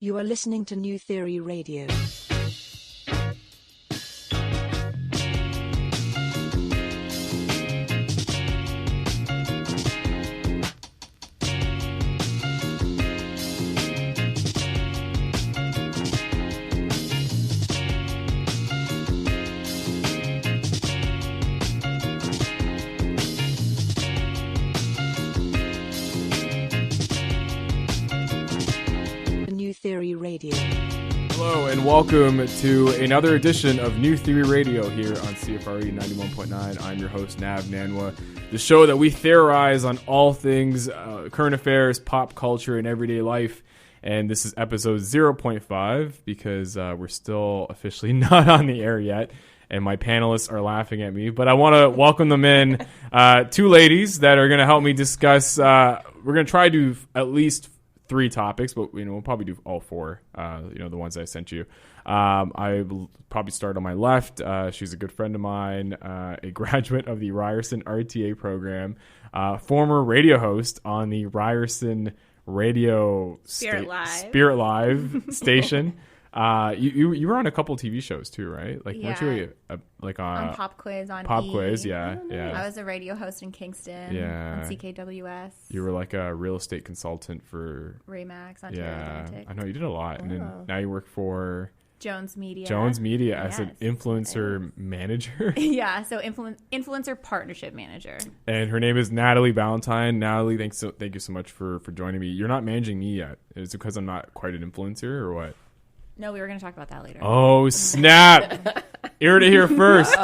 You are listening to New Theory Radio. Theory Radio. Hello and welcome to another edition of New Theory Radio here on CFRE 91.9. I'm your host, Nav Nanwa, the show that we theorize on all things current affairs, pop culture, and everyday life. And this is episode 0.5 because we're still officially not on the air yet. And my panelists are laughing at me. But I want to welcome them in. Two ladies that are going to help me discuss. We're going to try to do at least 3 topics, but we'll probably do all 4. The ones I sent you. I will probably start on my left. She's a good friend of mine, a graduate of the Ryerson RTA program, former radio host on the Ryerson Radio Spirit Live station. You were on a couple TV shows too, right? Like, yeah. weren't you on Pop Quiz on Pop E. Quiz? Yeah. I was a radio host in Kingston. Yeah. On CKWS. You were like a real estate consultant for Remax, Ontario Atlantic. I know you did a lot, and then now you work for Jones Media as an influencer manager. Yeah, so influencer partnership manager. And her name is Nataleigh Ballantyne. Nataleigh, thank you so much for joining me. You're not managing me yet. Is it because I'm not quite an influencer or what? No, we were going to talk about that later. Oh, snap. Ear to hear first.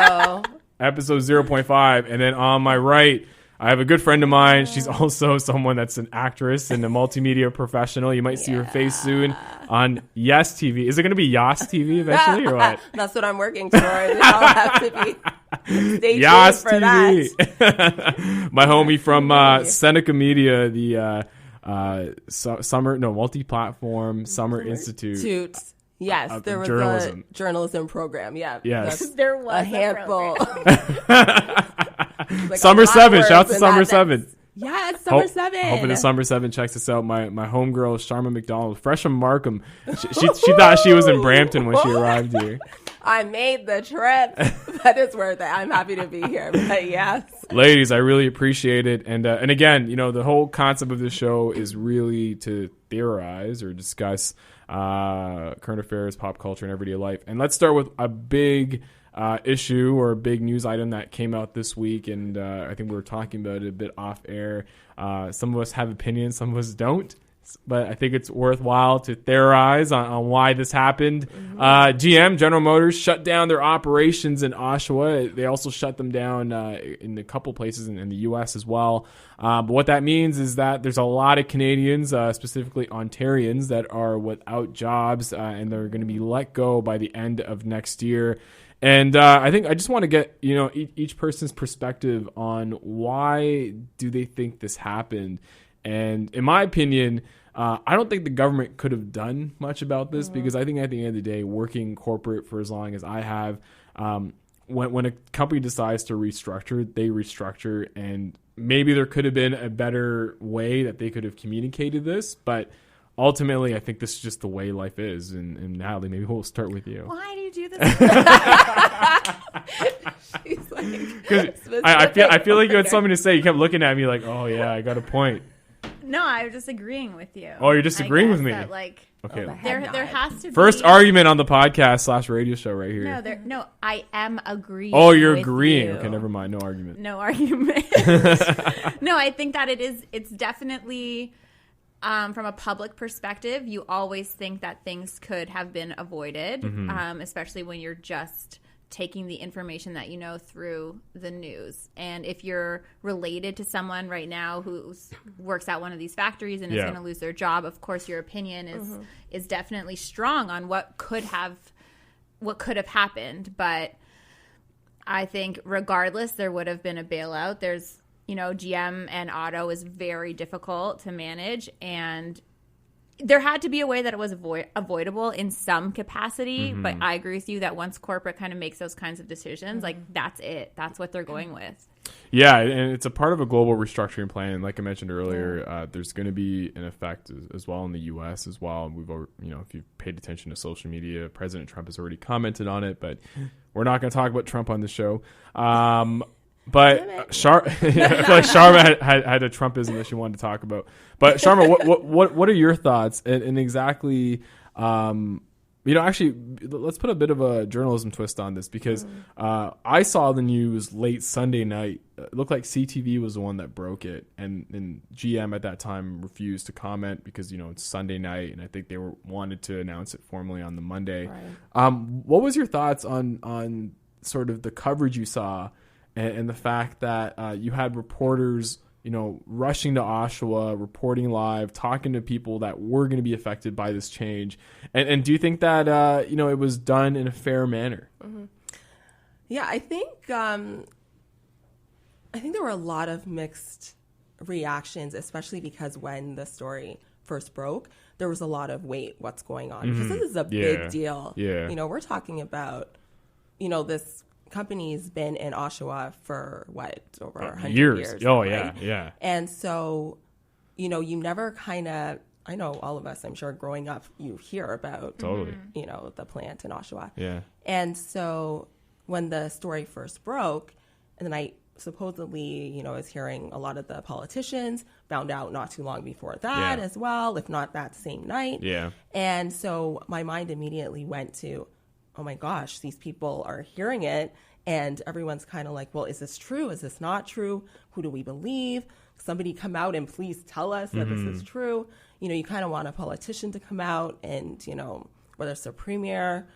Episode 0.5. And then on my right, I have a good friend of mine. She's also someone that's an actress and a multimedia professional. You might see her face soon on Yes TV. Is it going to be Yas TV eventually or what? That's what I'm working towards. I'll have to be. Stay Yas tuned for TV. that. My homie from Seneca Media, the multi-platform Summer Institute. Yes, there was a journalism program. Yeah. Yes. There was a handful. Like Summer 7. Shout out to Summer 7. Yes, Summer 7. Hoping the Summer 7 checks us out. My homegirl, Sharma MacDonald, fresh from Markham. She thought she was in Brampton when she arrived here. I made the trip, but it's worth it. I'm happy to be here. But yes. Ladies, I really appreciate it. And again, the whole concept of this show is really to theorize or discuss current affairs, pop culture, and everyday life. And let's start with a big issue or a big news item that came out this week. And I think we were talking about it a bit off air. Some of us have opinions, some of us don't. But I think it's worthwhile to theorize on why this happened. GM, General Motors, shut down their operations in Oshawa. They also shut them down in a couple places in the U.S. as well. But what that means is that there's a lot of Canadians, specifically Ontarians, that are without jobs, and they're going to be let go by the end of next year. And I think I just want to get each person's perspective on why do they think this happened. And in my opinion, I don't think the government could have done much about this because I think at the end of the day, working corporate for as long as I have, when a company decides to restructure, they restructure. And maybe there could have been a better way that they could have communicated this. But ultimately, I think this is just the way life is. And Nataleigh, maybe we'll start with you. Why do you do this? She's like, I feel like you had something to say. You kept looking at me like, oh, yeah, I got a point. No, I'm just agreeing with you. Oh, you're disagreeing with me? That, okay. There has to be first argument on the podcast / radio show right here. No, I am agreeing. Oh, you're with agreeing. you. Okay, never mind. No argument. No argument. No, I think that it's definitely from a public perspective, you always think that things could have been avoided, especially when you're just taking the information that you know through the news. And if you're related to someone right now who works at one of these factories and is going to lose their job, of course your opinion is definitely strong on what could have happened. But I think regardless, there would have been a bailout. There's GM and auto is very difficult to manage, and there had to be a way that it was avoidable in some capacity. But I agree with you that once corporate kind of makes those kinds of decisions, like that's it. That's what they're going with. Yeah, and it's a part of a global restructuring plan. Like I mentioned earlier, there's going to be an effect as well in the U.S. as well. And we've, if you've paid attention to social media, President Trump has already commented on it, but we're not going to talk about Trump on the show. But I feel like Sharma had a Trumpism that she wanted to talk about. But Sharma, what are your thoughts and exactly? Actually, let's put a bit of a journalism twist on this because I saw the news late Sunday night. It looked like CTV was the one that broke it, and GM at that time refused to comment because it's Sunday night, and I think they wanted to announce it formally on the Monday. Right. What was your thoughts on sort of the coverage you saw and the fact that you had reporters rushing to Oshawa, reporting live, talking to people that were going to be affected by this change. And do you think that, it was done in a fair manner? Mm-hmm. Yeah, I think there were a lot of mixed reactions, especially because when the story first broke, there was a lot of, what's going on? Because this is a big deal. Yeah. We're talking about, this company's been in Oshawa for over 100 years. Oh, right? Yeah. And so, you never kind of, I know all of us, I'm sure growing up, you hear about, totally, the plant in Oshawa. Yeah. And so when the story first broke, and then I supposedly, was hearing a lot of the politicians, found out not too long before that as well, if not that same night. Yeah. And so my mind immediately went to, oh my gosh, these people are hearing it. And everyone's kind of like, well, is this true? Is this not true? Who do we believe? Somebody come out and please tell us that this is true. You kind of want a politician to come out and, whether it's a premier.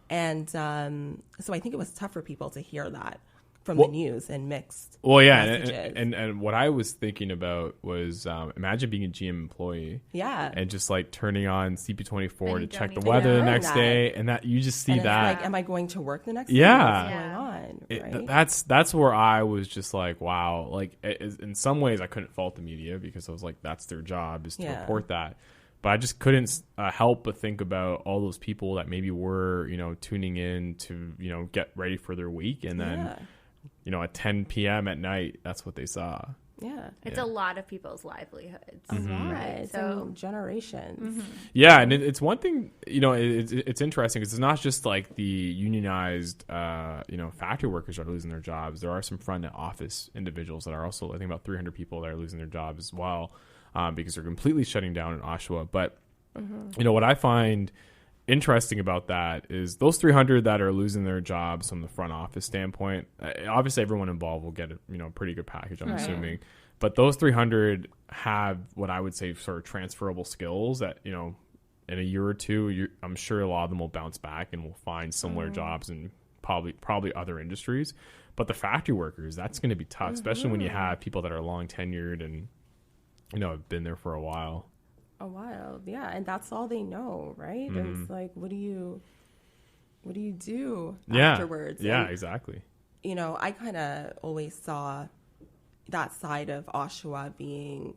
And so I think it was tough for people to hear that from the news and mixed messages. And what I was thinking about was imagine being a GM employee, and just like turning on CP24 to check the weather the next day, and that you just see that. Like, am I going to work the next day? Yeah, what's going on? Right? That's where I was just like, wow. Like in some ways, I couldn't fault the media because I was like, that's their job is to report that. But I just couldn't help but think about all those people that maybe were tuning in to get ready for their week, and then. At 10 p.m. at night, that's what they saw. Yeah. It's a lot of people's livelihoods. Right. So generations. Yeah. And it's one thing, it's interesting because it's not just like the unionized, factory workers are losing their jobs. There are some front office individuals that are also, I think about 300 people that are losing their jobs as well because they're completely shutting down in Oshawa. But, what I find interesting about that is those 300 that are losing their jobs from the front office standpoint, obviously everyone involved will get a pretty good package, I'm assuming, but those 300 have what I would say sort of transferable skills that in a year or two I'm sure a lot of them will bounce back and will find similar jobs in probably other industries. But the factory workers, that's going to be tough, especially when you have people that are long tenured and have been there for a while. A while, and that's all they know, right? And it's like, what do you do afterwards? Yeah, and, exactly. I kind of always saw that side of Oshawa being,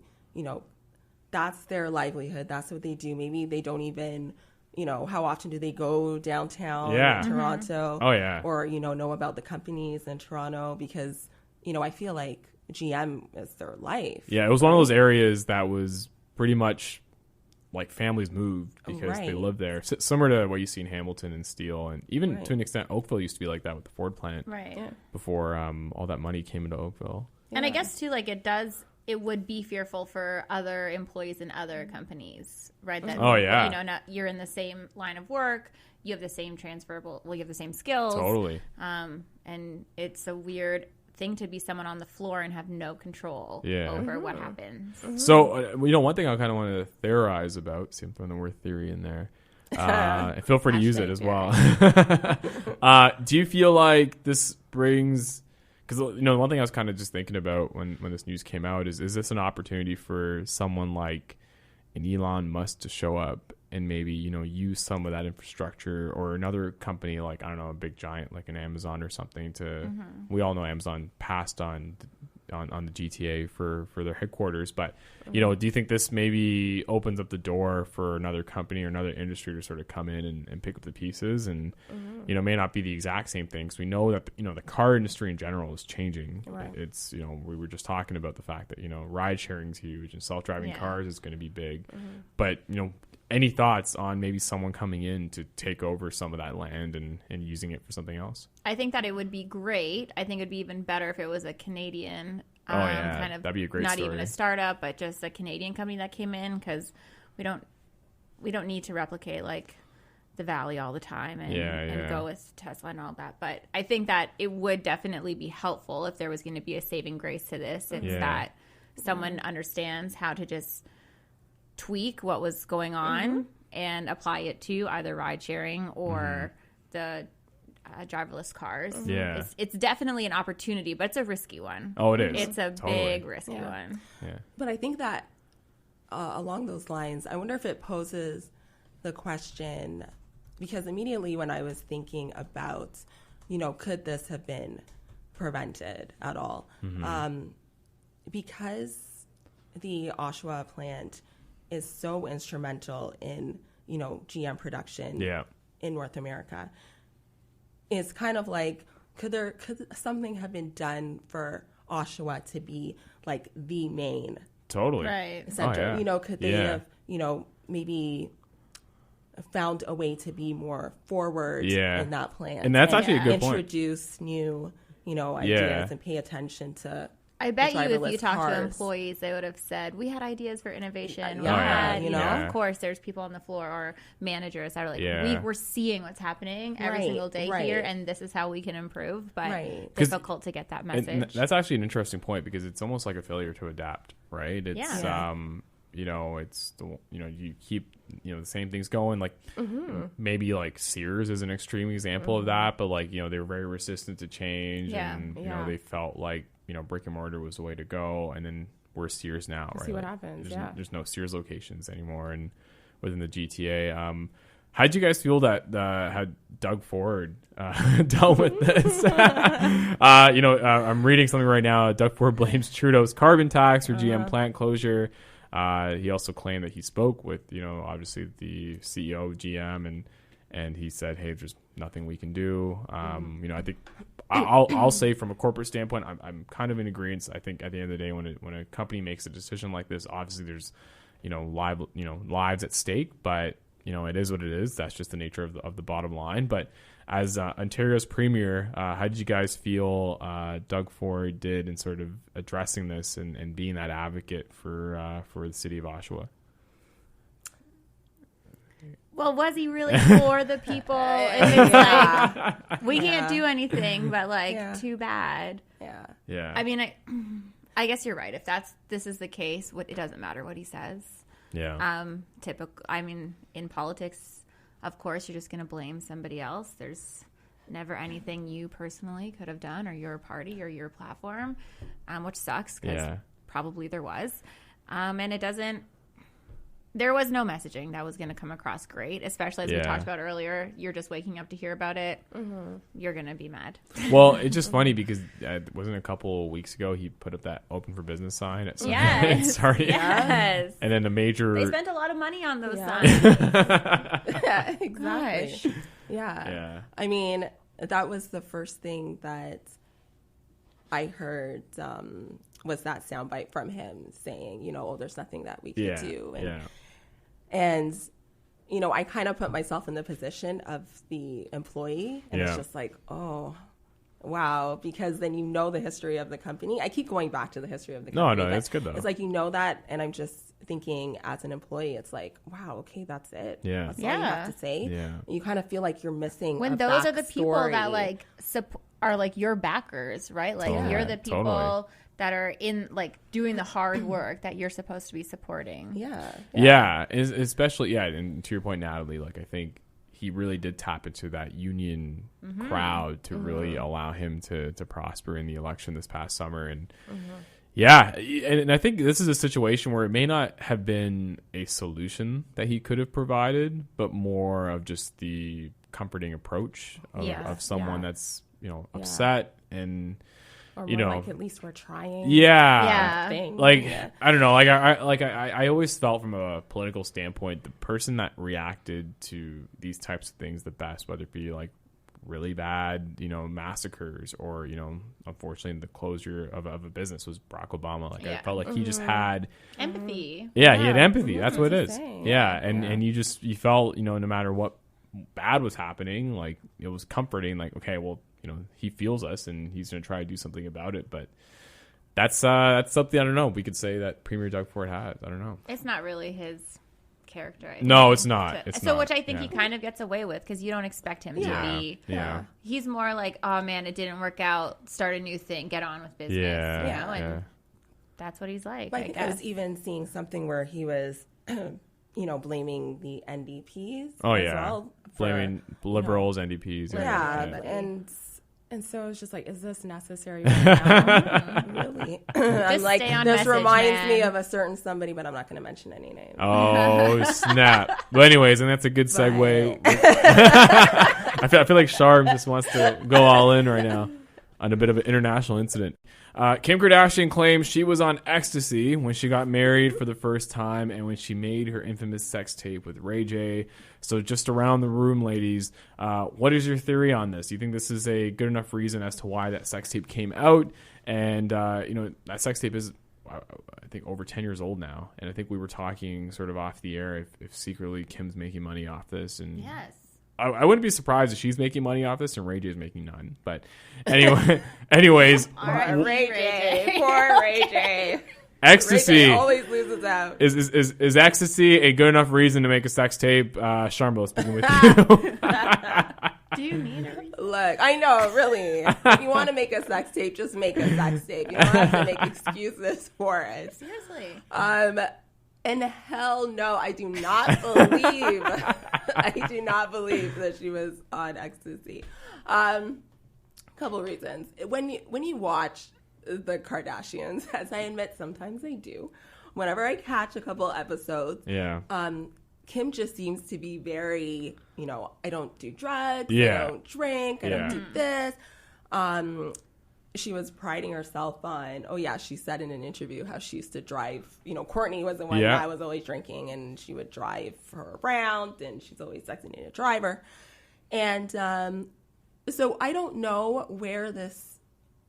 that's their livelihood. That's what they do. Maybe they don't even, how often do they go downtown in Toronto? Oh, yeah. Or, know about the companies in Toronto because, I feel like GM is their life. Yeah, it was one of those areas that was pretty much like families moved because they lived there. Similar to what you see in Hamilton and Steele, and even to an extent, Oakville used to be like that with the Ford plant. Right. Before all that money came into Oakville. And I guess too, like it would be fearful for other employees in other companies, right? That, you're in the same line of work, you have the same you have the same skills. Totally. And it's a weird thing to be someone on the floor and have no control over what happens. So, one thing I kind of want to theorize about, see I'm throwing the word theory in there, and feel free to use it as well. Do you feel like this brings, because one thing I was kind of just thinking about when this news came out is this an opportunity for someone like an Elon Musk to show up and maybe, use some of that infrastructure, or another company like, I don't know, a big giant like an Amazon or something to, we all know Amazon passed on on the GTA for their headquarters. But, you know, do you think this maybe opens up the door for another company or another industry to sort of come in and pick up the pieces and, you know, may not be the exact same things. We know that, you know, the car industry in general is changing. Right. It's, you know, we were just talking about the fact that, you know, ride sharing is huge and self-driving cars is going to be big. But, you know, any thoughts on maybe someone coming in to take over some of that land and using it for something else? I think that it would be great. I think it would be even better if it was a Canadian kind of, that'd be a great not story. even a startup, but just a Canadian company that came in, because we don't need to replicate like the Valley all the time and go with Tesla and all that. But I think that it would definitely be helpful if there was going to be a saving grace to this. It's that someone understands how to just tweak what was going on and apply it to either ride sharing or the driverless cars. It's definitely an opportunity, but it's a risky one. Oh, it is. It's a big risky one. But I think that along those lines, I wonder if it poses the question, because immediately when I was thinking about, you know, could this have been prevented at all? Because the Oshawa plant is so instrumental in, you know, GM production in North America. It's kind of like, could something have been done for Oshawa to be like the main center? You know, could they have, you know, maybe found a way to be more forward in that plant? And that's actually a good point. Introduce new, you know, ideas and pay attention to. I bet you if you talk to employees, they would have said, we had ideas for innovation. You know, of course, there's people on the floor or managers that are like, we're seeing what's happening every single day here, and this is how we can improve. But difficult to get that message. And that's actually an interesting point, because it's almost like a failure to adapt, right? It's, you know, it's, you know, you keep, you know, the same things going. Like maybe like Sears is an extreme example of that, but like, you know, they were very resistant to change and, you know, they felt like, you know, brick and mortar was the way to go, and then we're Sears now, right? See what happens. There's no Sears locations anymore, and within the GTA. How did you guys feel that how Doug Ford dealt with this? You know, I'm reading something right now. Doug Ford blames Trudeau's carbon tax for GM plant closure. He also claimed that he spoke with, you know, obviously the CEO of GM, and he said, hey, there's nothing we can do. You know, I think I'll say from a corporate standpoint, I'm kind of in agreement. I think at the end of the day, when a company makes a decision like this, obviously there's, you know, lives at stake, but, you know, it is what it is. That's just the nature of the bottom line. But as Ontario's premier, how did you guys feel Doug Ford did in sort of addressing this and being that advocate for the city of Oshawa? Well, was he really for the people? If it's like, we can't do anything, but like, too bad. Yeah. I mean, I guess you're right. If this is the case, it doesn't matter what he says. Typical. I mean, in politics, of course, you're just going to blame somebody else. There's never anything you personally could have done, or your party or your platform, which sucks because probably there was. And it doesn't. There was no messaging that was going to come across great, especially as we talked about earlier. You're just waking up to hear about it. You're going to be mad. Well, it's just funny because wasn't a couple weeks ago he put up that open for business sign at Sarnia? Yes. And then a major... They spent a lot of money on those signs. Yeah, exactly. Yeah. I mean, that was the first thing that I heard was that soundbite from him saying, you know, there's nothing that we can do. And, you know, I kind of put myself in the position of the employee, and it's just like, oh, wow, because then you know the history of the company. I keep going back to the history of the company. No, that's good, though. It's like, you know that, and I'm just thinking as an employee, it's like, wow, okay, that's it. That's all you have to say. You kind of feel like you're missing when those are the people that, like, are, like, your backers, right? Like, you're the people... that are in, like, doing the hard work that you're supposed to be supporting. Especially, and to your point, Nataleigh, like, I think he really did tap into that union crowd to really allow him to prosper in the election this past summer. And and I think this is a situation where it may not have been a solution that he could have provided, but more of just the comforting approach of someone that's, you know, upset and Or you more know, like at least we're trying. yeah. Thing. Like, Yeah. I don't know. I always felt from a political standpoint, the person that reacted to these types of things the best, whether it be like really bad, massacres or, unfortunately the closure of a business, was Barack Obama. Like, I felt like he just had empathy. Yeah, he had empathy. That's what it is. insane. Yeah. And you felt, no matter what bad was happening, like, it was comforting. Like, okay, well, he feels us and he's going to try to do something about it. But that's something, I don't know, we could say that Premier Doug Ford has. I don't know. It's not really his character. No, it's not. Which I think he kind of gets away with, because you don't expect him to be. Yeah. He's more like, oh man, it didn't work out. Start a new thing. Get on with business. Yeah. And that's what he's like. Like, I was even seeing something where he was, blaming the NDPs. Oh, as yeah. well Blaming liberals, NDPs. And so it's just like, is this necessary right now? Really? I'm like, stay on this message, reminds me man. of a certain somebody, but I'm not going to mention any names. Oh, snap. But anyways, and that's a good segue. I feel like Sharm just wants to go all in right now on a bit of an international incident. Kim Kardashian claims she was on ecstasy when she got married for the first time and when she made her infamous sex tape with Ray J. So just around the room, ladies, what is your theory on this? Do you think this is a good enough reason as to why that sex tape came out? And, that sex tape is, I think, over 10 years old now. And I think we were talking sort of off the air if secretly Kim's making money off this. And Yes. I wouldn't be surprised if she's making money off this and Ray J's making none. But anyways, All right, Ray J. Poor Ray J. ecstasy. Ray J always loses out. Is ecstasy a good enough reason to make a sex tape? Sharmbo, speaking with you. Do you need a reason? Look, I know, really. If you want to make a sex tape, just make a sex tape. You don't have to make excuses for it. Seriously. And hell no, I do not believe. I do not believe that she was on ecstasy. Couple of reasons. When you watch the Kardashians, as I admit, sometimes I do. Whenever I catch a couple episodes, Kim just seems to be very, I don't do drugs, I don't drink, I don't do this. She was priding herself on, she said in an interview how she used to drive, Courtney was the one that was always drinking and she would drive her around and she's always designated a driver. And so I don't know where this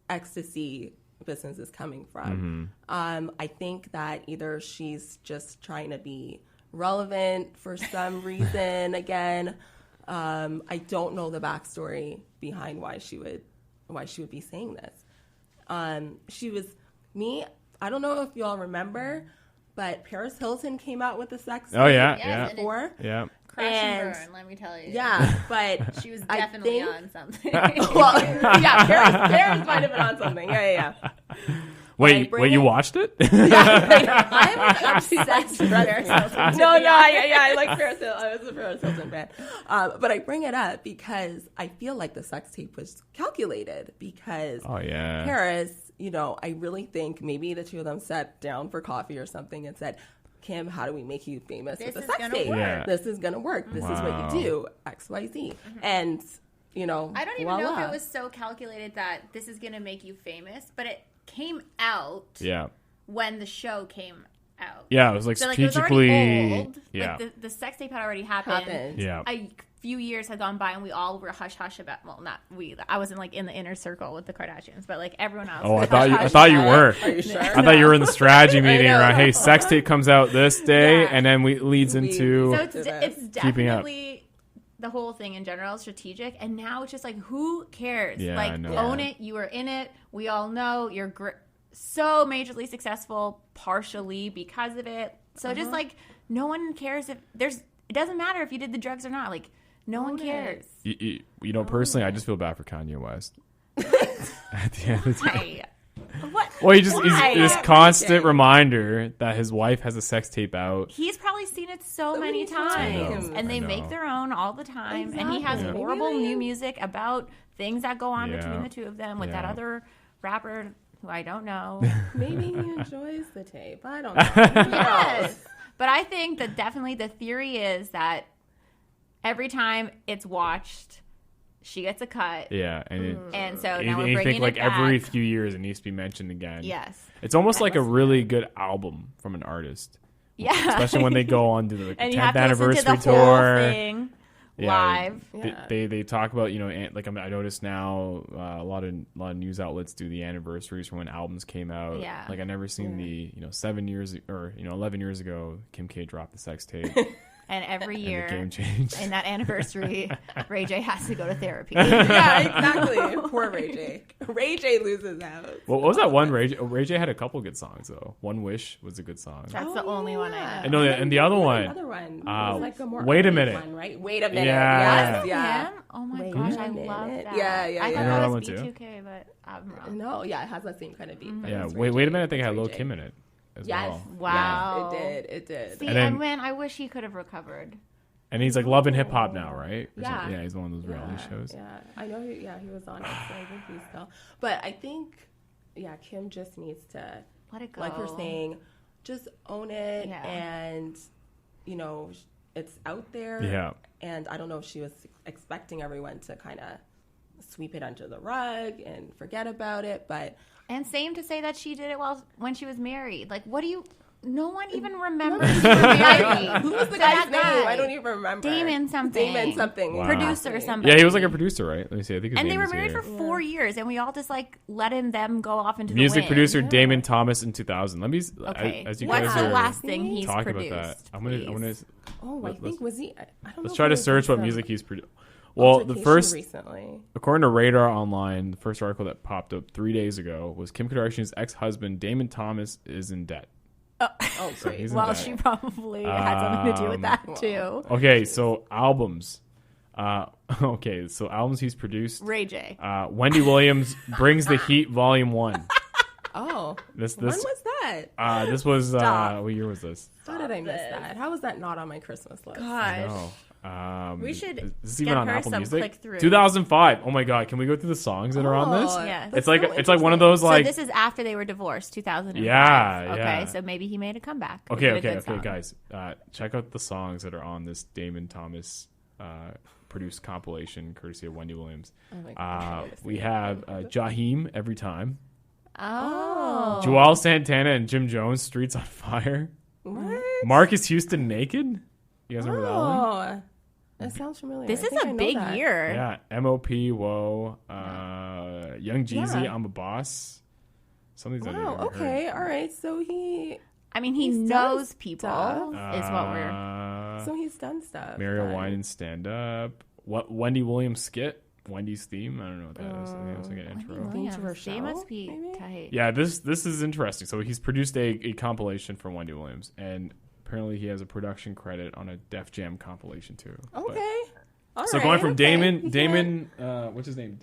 ecstasy business is coming from. I think that either she's just trying to be relevant for some reason. Again, I don't know the backstory behind why she would be saying this. I don't know if y'all remember, but Paris Hilton came out with the sex tape before. Yeah. Crash and burn, let me tell you. Yeah, but she was definitely on something. Well, Paris might have been on something. Yeah. Wait, you watched it? I'm obsessed with Paris Hilton. I like Paris Hilton. I was a Paris Hilton fan. But I bring it up because I feel like the sex tape was calculated because Paris, I really think maybe the two of them sat down for coffee or something and said, Kim, how do we make you famous with the sex tape? Yeah. This is going to work. This is what you do, X, Y, Z. And, I don't even know if it was so calculated that this is going to make you famous, but it came out when the show came out. Yeah, it was like strategically. It was already old. Yeah. Like the sex tape had already happened. Yeah. A few years had gone by and we all were hush hush about. Well, not we. I wasn't like in the inner circle with the Kardashians, but like everyone else. Oh, I thought you were. Are you sure? I thought you were in the strategy meeting around. Hey, sex tape comes out this day, and then leads into. So it's definitely the whole thing in general is strategic, and now it's just like, who cares? Yeah, like, own it. You were in it. We all know you're so majorly successful, partially because of it. So just like, no one cares if there's. It doesn't matter if you did the drugs or not. Like, no one cares. Personally, I just feel bad for Kanye West. At the end of the day. What? Well, he's this constant reminder that his wife has a sex tape out. He's probably seen it so many times. And they make their own all the time. Exactly. And he has horrible new music about things that go on between the two of them with that other rapper who I don't know. Maybe he enjoys the tape. I don't know. Yes. But I think that definitely the theory is that every time it's watched, she gets a cut. Yeah, And so you now we're bringing think like it back. every few years it needs to be mentioned again. Yes. It's almost like a really good album from an artist. Yeah. Especially when they go on to the and you 10th have to anniversary listen to the tour. whole thing live. They talk about, like I noticed now a lot of news outlets do the anniversaries from when albums came out. Yeah. Like I never seen the 7 years or 11 years ago Kim K dropped the sex tape. And every year, and the game changed. in that anniversary, Ray J has to go to therapy. Yeah, exactly. Poor Ray J. Ray J loses out. Well, what was that one? Ray J had a couple good songs though. One Wish was a good song. That's the only one I I know. know, and the other one. Another one. Was like a more Wait a upbeat minute. One, right? Wait a minute. Yeah. Yes, yeah. Him? Oh my Wait gosh, a I minute. love that. Yeah, I yeah, thought yeah. I know that that was one too. B2K, but I'm wrong. No, yeah, it has that same kind of beat. but Yeah, it's wait Ray a J. minute. I think it had Ray Lil J. Kim in it as Yes. well. Wow. Yes, it did. See, And then- and man, I wish he could have recovered. And he's like loving hip hop now, right? Or Yeah. something. Yeah, he's one of those reality shows. Yeah, I know. He was on it, so I think he's still. But I think, Kim just needs to Let it go. like you're saying, just own it, Yeah. and it's out there. Yeah. And I don't know if she was expecting everyone to kind of sweep it under the rug and forget about it, but And same to say that she did it when she was married. Like, what do you... No one even remembers you were married. who was the That guy's guy. name? I don't even remember. Damon something. Damon something. Wow. Producer something. Yeah, he was like a producer, right? Let me see. I think his And name they were is married here. for 4 years, and we all just like letting them go off into Music the wind. producer Damon Thomas in 2000. Let me. Okay. As you What's guys the are last thing he's talking produced? about that, I'm gonna. Oh, I think was he? I don't know. Let's if try he to was search in what some music he's produced. Well, the altercation first, recently. according to Radar Online, the first article that popped up 3 days ago was Kim Kardashian's ex-husband Damon Thomas is in debt. Oh, great. he's in Well, debt. she probably had something to do with that too. Okay, so albums. So albums he's produced. Ray J. Wendy Williams Brings the Heat Volume 1. Oh, This when was that? this was Stop. what year was this? How did I miss that? How was that not on my Christmas list? Gosh. No. We should Is this get even on her Apple some Music? click-through. 2005. Oh my god, can we go through the songs that are on this? Yes. It's like one of those So like this is after they were divorced, 2005. Yeah, Okay, yeah. so maybe he made a comeback. Okay, With a good song. guys. Check out the songs that are on this Damon Thomas produced compilation, courtesy of Wendy Williams. Oh my God. We have Jaheim, Every Time. Oh. Joel Santana and Jim Jones, Streets on Fire. What? Marcus Houston, Naked. You guys remember that one? Oh, that sounds familiar. This I is think I a know big that. year. Yeah, M.O.P. Whoa, Young Jeezy, Yeah. I'm a Boss. Some of these I've Wow. never Okay. heard. All right. So he He He's knows done people, stuff. is what we're... he's done stuff. Mario but- Wine and Stand Up. What Wendy Williams skit? Wendy's theme. I don't know what that is. I think it's like an intro. Williams, to her they show, must be maybe? tight. Yeah, this is interesting. So he's produced a compilation from Wendy Williams, and apparently he has a production credit on a Def Jam compilation too. But- Okay. All so right, going from okay. Damon, what's his name?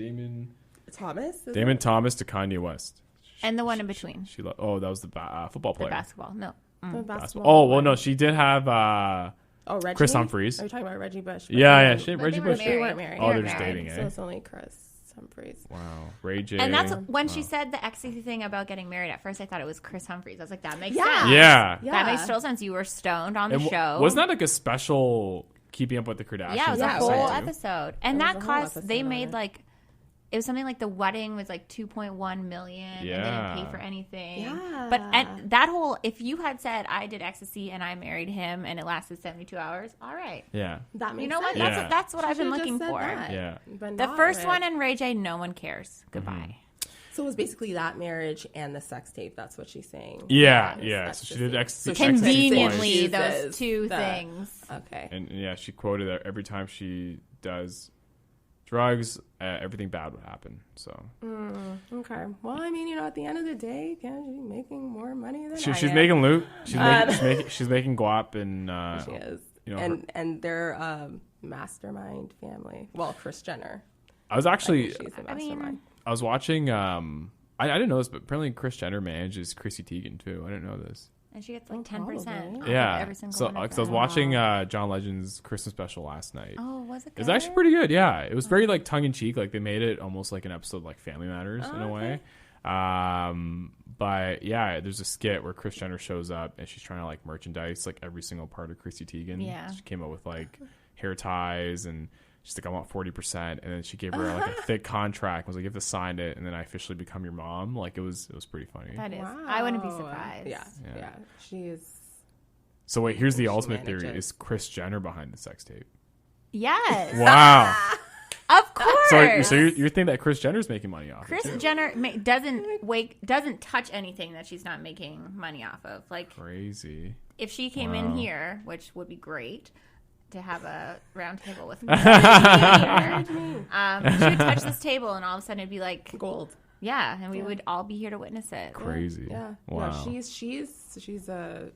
Thomas. is Damon it? Thomas to Kanye West. And the one in between. That was the football The player. basketball. No. The basketball. Oh well, no, she did have Reggie? Chris Humphries. Are you talking about Reggie Bush? Yeah, But Reggie they were Bush. married. They weren't married. Oh, They they're were just married. dating, So eh? it's only Chris Humphries. Wow, Ray J. And that's when she said the ecstasy thing about getting married. At first, I thought it was Chris Humphries. I was like, that makes Yeah. sense. Yeah. That makes total sense. You were stoned on the And show. wasn't that like a special Keeping Up with the Kardashians? Yeah, it was a episode whole too? episode. And There that was a whole cost, episode they on made it. like, it was something like the wedding was like 2.1 million and they Yeah. didn't pay for anything. Yeah. But and that whole, if you had said I did ecstasy and I married him and it lasted 72 hours, all right. Yeah. That makes You know what? sense. Yeah. That's what She I've been should've looking just said for. that, Yeah. but The not first it. one in Ray J, no one cares. Goodbye. So it was basically that marriage and the sex tape. That's what she's saying. Yeah, Yes, yeah. that's So she the did thing. ecstasy. So Conveniently, uses those two the- things. Okay. And yeah, she quoted that every time she does drugs, everything bad would happen. So Okay. Well, I mean, at the end of the day, can she be making more money than I she's am? making loot. She's making guap, and She is. you know, and they're mastermind family. Well, Kris Jenner. I was actually She's the I mean, mastermind. I was watching. I didn't know this, but apparently Kris Jenner manages Chrissy Teigen too. I didn't know this. And she gets like Oh, 10%. probably. off Yeah. Of every single So one of because I was them. watching John Legend's Christmas special last night. Oh, was it good? It was actually pretty good. Yeah, it was very like tongue in cheek. Like they made it almost like an episode like Family Matters in a way. But yeah, there's a skit where Kris Jenner shows up and she's trying to like merchandise like every single part of Chrissy Teigen. Yeah. She came up with like hair ties and She's like, I want 40%. And then she gave her like a thick contract. Was like, you have to sign it. And then I officially become your mom. Like it was pretty funny. That is. Wow. I wouldn't be surprised. Yeah. She is. So wait, here's the She ultimate manages. theory. Is Kris Jenner behind the sex tape? Yes. Wow. Of course. So you're thinking that Kris Jenner's making money off Kris it too. Jenner doesn't touch anything that she's not making money off of. Like Crazy. if she came Wow. in here, which would be great to have a round table with me, she would touch this table and all of a sudden it'd be like Gold. yeah, and we would all be here to witness it. Crazy. Yeah. Wow. No, she's a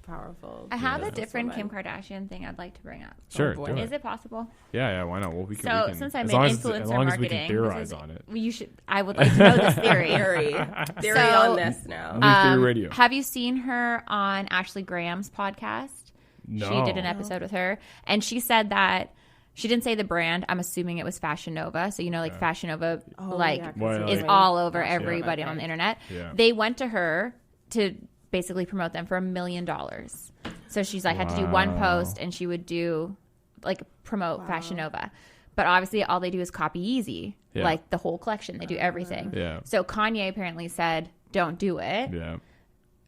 powerful. I have a businesswoman. different Kim Kardashian thing I'd like to bring up. Sure. boy. Do Is it. it possible? Yeah. Why not? Well, we can. So we can, since I'm as in long as influencer we can marketing, theorize on it. you should. I would like to know this theory. Theory So- on this now. New Theory Radio. Have you seen her on Ashley Graham's podcast? No. She did an episode with her, and she said that she didn't say the brand. I'm assuming it was Fashion Nova. So like Fashion Nova, Yeah, 'cause Well, is like- all over Yeah. everybody Okay. on the internet. Yeah. They went to her to basically promote them for $1 million. So she's like had to do one post, and she would do like promote Fashion Nova. But obviously, all they do is copy Yeezy, Yeah. like the whole collection. They do everything. Yeah. So Kanye apparently said, "Don't do it." Yeah.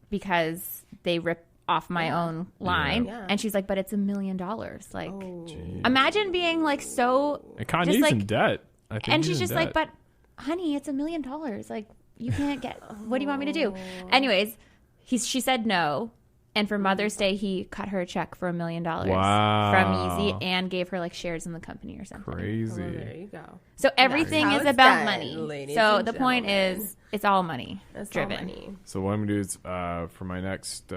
Because they rip off my own line. Yeah. And she's like, but it's $1 million. Like, Jeez. imagine being like so. And Kanye's just, like, in debt. I think and he's she's in just like, debt. but honey, it's $1 million. Like, you can't get. What do you want me to do? Anyways, she said no. And for Mother's Day, he cut her a check for $1 million Wow. from Yeezy and gave her like shares in the company or something. Crazy. Well, there you go. So everything how is it's about done, money. ladies So and the point gentlemen. is, it's all money That's driven. all money. So what I'm gonna do is for my next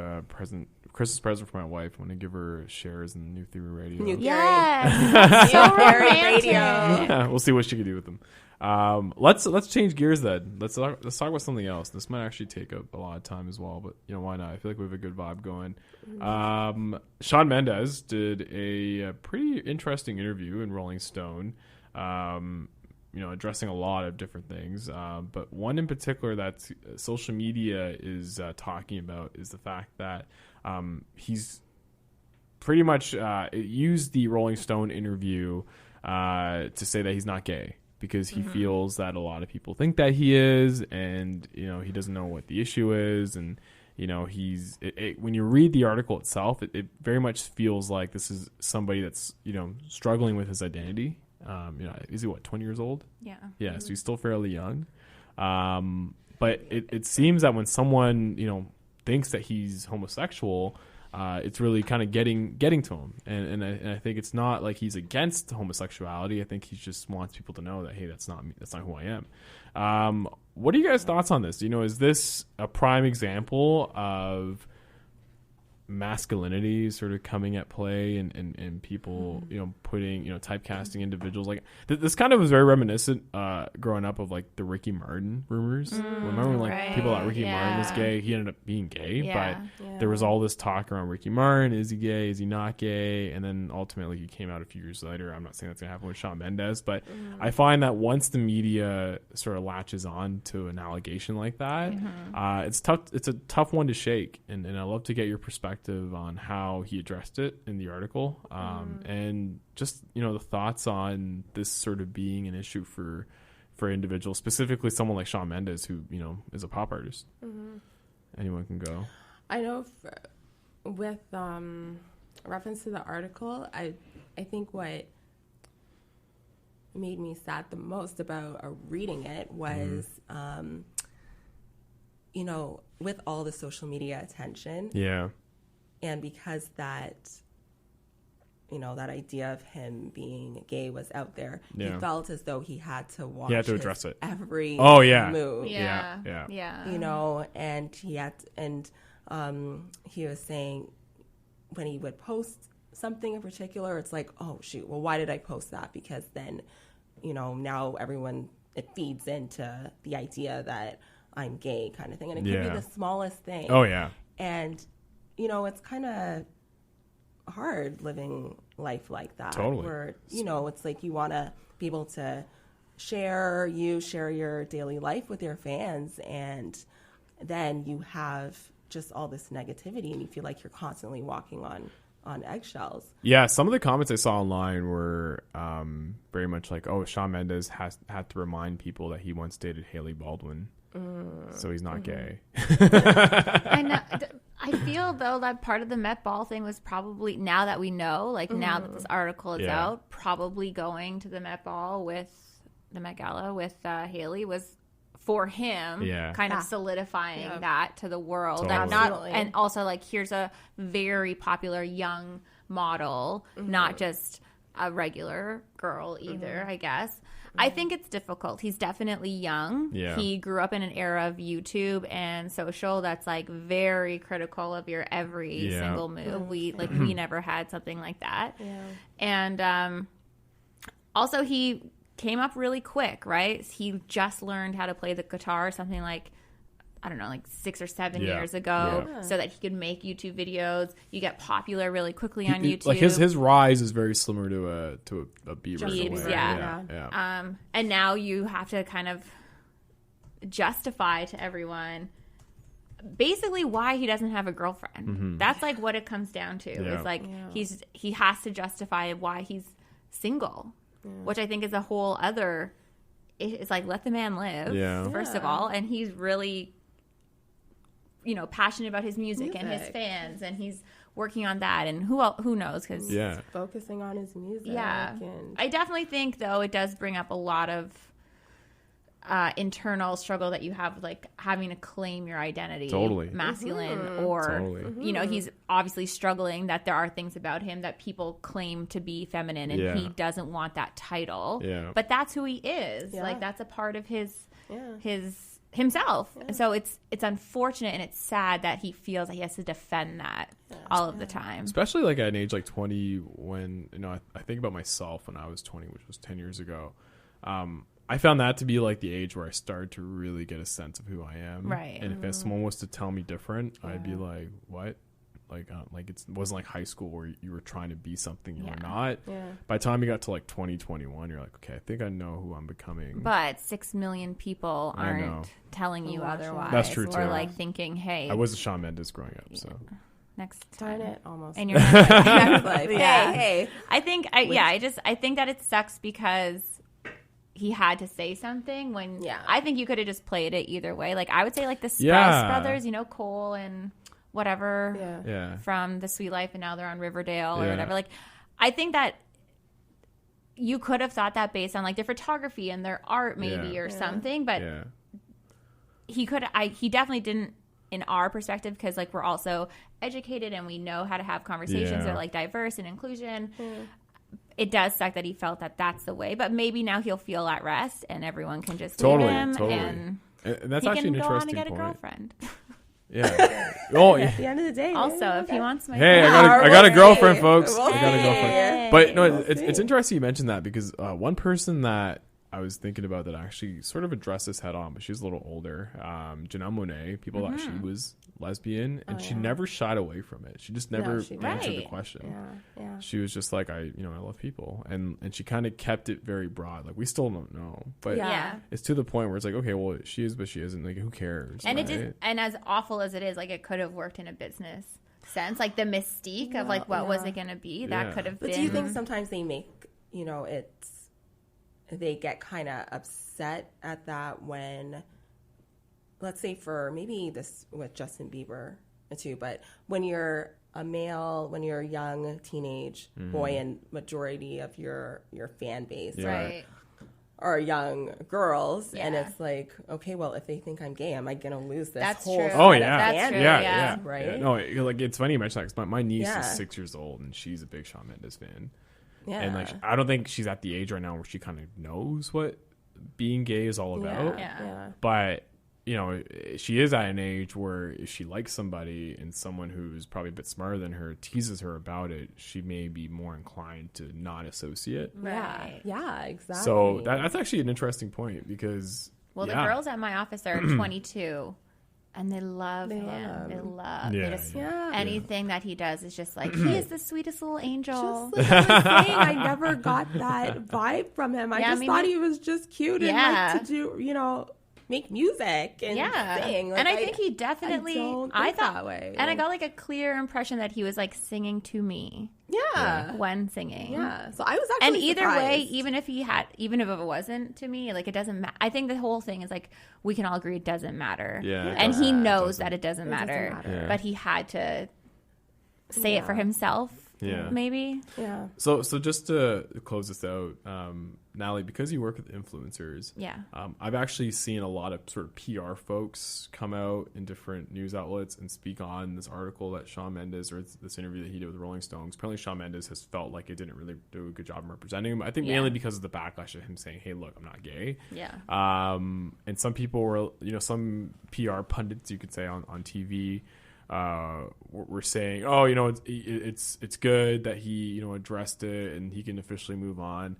Christmas present for my wife, I'm gonna give her shares in New Theory Radio. New- Yes, so Theory romantic. Radio. Yeah, we'll see what she can do with them. Let's change gears then. Let's talk about something else. This might actually take up a lot of time as well, but why not? I feel like we have a good vibe going. Shawn Mendes did a pretty interesting interview in Rolling Stone. Addressing a lot of different things, but one in particular that social media is talking about is the fact that he's pretty much used the Rolling Stone interview to say that he's not gay because he feels that a lot of people think that he is, and he doesn't know what the issue is, and he's when you read the article itself, it very much feels like this is somebody that's struggling with his identity. Is he 20 years old? Yeah. So he's still fairly young. But it seems that when someone thinks that he's homosexual, it's really kind of getting to him, and I think it's not like he's against homosexuality. I think he just wants people to know that, hey, that's not me, that's not who I am. What are you guys' thoughts on this? Is this a prime example of masculinity sort of coming at play and people putting typecasting individuals? Like this kind of was very reminiscent growing up of like the Ricky Martin rumors. Remember when right. people thought Ricky Martin was gay? He ended up being gay, but there was all this talk around Ricky Martin. Is he gay? Is he not gay? And then ultimately he came out a few years later. I'm not saying that's gonna happen with Shawn Mendes, but I find that once the media sort of latches on to an allegation like that, it's tough. It's a tough one to shake, and I'd love to get your perspective on how he addressed it in the article, and just the thoughts on this sort of being an issue for individuals, specifically someone like Shawn Mendes, who is a pop artist. Anyone can go. I know with reference to the article, I think what made me sad the most about reading it was with all the social media attention, and because that idea of him being gay was out there, he felt as though he had to watch. He had to address it. Every move. Yeah. And he had, and he was saying when he would post something in particular, it's like, oh shoot, well, why did I post that? Because then, now everyone, it feeds into the idea that I'm gay kind of thing, and it could be the smallest thing. Oh yeah. And it's kind of hard living life like that. Totally. Where, it's like you want to be able to share your daily life with your fans, and then you have just all this negativity and you feel like you're constantly walking on eggshells. Yeah, some of the comments I saw online were very much like, "Oh, Shawn Mendes had to remind people that he once dated Hailey Baldwin, so he's not gay." I know. I feel though that part of the Met Ball thing was probably, now that we know, like now that this article is out, probably going to the Met Ball with the Met Gala with Hailey was for him, kind of solidifying that to the world. Totally. And also like, here's a very popular young model, not just a regular girl either, I guess. I think it's difficult. He's definitely young. Yeah. He grew up in an era of YouTube and social that's like very critical of your every single move. We never had something like that. Yeah. And also he came up really quick, right? He just learned how to play the guitar, something like, I don't know, like 6 or 7 years ago, so that he could make YouTube videos. You get popular really quickly on YouTube. Like his rise is very similar to a Bieber's. Biebs, yeah. And now you have to kind of justify to everyone basically why he doesn't have a girlfriend. That's like what it comes down to. It's like he has to justify why he's single, which I think is a whole other. It's like, let the man live, first of all, and he's really, passionate about his music and his fans, and he's working on that, and who knows, because focusing on his music. I definitely think though it does bring up a lot of internal struggle that you have with like having to claim your identity, masculine, or he's obviously struggling that there are things about him that people claim to be feminine, and he doesn't want that title, but that's who he is. Like that's a part of himself, and so it's unfortunate and it's sad that he feels that he has to defend that all of the time, especially like at an age like 20, when I think about myself when I was 20, which was 10 years ago. I found that to be like the age where I started to really get a sense of who I am, right? And if someone was to tell me different, I'd be like, what? Like it wasn't like high school where you were trying to be something you were not. By the time you got to like 2021, you're like, okay, I think I know who I'm becoming. But 6 million people aren't telling you otherwise. That's true too. Or like thinking, hey, I was a Shawn Mendes growing up, so next time. Darn it, almost. And you're like, hey. I think that it sucks because he had to say something when I think you could have just played it either way. Like I would say like the Sprouse brothers, Cole and whatever from The Sweet Life, and now they're on Riverdale or whatever. Like I think that you could have thought that based on like their photography and their art maybe or something, but he definitely didn't in our perspective, because like we're also educated and we know how to have conversations that are like diverse and inclusion. It does suck that he felt that that's the way, but maybe now he'll feel at rest and everyone can just leave him and that's he actually can an go on and interesting get a point. girlfriend. At the end of the day, also, if he wants my I got a girlfriend, folks. I got a girlfriend. Hey. But no, it's interesting you mentioned that, because one person that I was thinking about that actually sort of addressed this head on, but she's a little older, Janelle Monáe. People thought she was lesbian, and she never shied away from it. She just never answered the question. She was just like, I love people, and she kind of kept it very broad. Like we still don't know, but it's to the point where it's like, okay, well, she is, but she isn't. Like, who cares? And right? it just, and as awful as it is, like it could have worked in a business sense, like the mystique of like what was it going to be that could have been. But do you think sometimes they make they get kind of upset at that when, let's say for maybe this with Justin Bieber too, but when you're a male, when you're a young teenage boy, and majority of your fan base are young girls, and it's like, okay, well, if they think I'm gay, am I gonna lose this whole true. fan true. base, right? Yeah. No, like it's funny you mention that, because my niece is 6 years old and she's a big Shawn Mendes fan. Yeah. And like, I don't think she's at the age right now where she kind of knows what being gay is all about. But she is at an age where if she likes somebody and someone who's probably a bit smarter than her teases her about it, she may be more inclined to not associate. Right. Yeah, exactly. So that's actually an interesting point, because the girls at my office are 22. And they love him. They love anything that he does is just like, he is the sweetest little angel. Just like I was saying, I never got that vibe from him. I just thought he was just cute and like to do, make music and sing. Like, and I think he definitely, I thought that way. And I got like a clear impression that he was like singing to me. Yeah. When singing. Yeah. So I was actually And either surprised. way, even if it wasn't to me, like it doesn't matter. I think the whole thing is like, we can all agree it doesn't matter. Yeah. And he knows that it doesn't matter. Yeah. But he had to say it for himself. Yeah. Maybe. Yeah. So just to close this out, Nataleigh, because you work with influencers, I've actually seen a lot of sort of PR folks come out in different news outlets and speak on this article that Shawn Mendes, or this interview that he did with Rolling Stones. Apparently Shawn Mendes has felt like it didn't really do a good job in representing him. I think mainly because of the backlash of him saying, hey, look, I'm not gay. Yeah. And some people were, some PR pundits, you could say, on TV, we're saying, oh, it's good that he, addressed it and he can officially move on.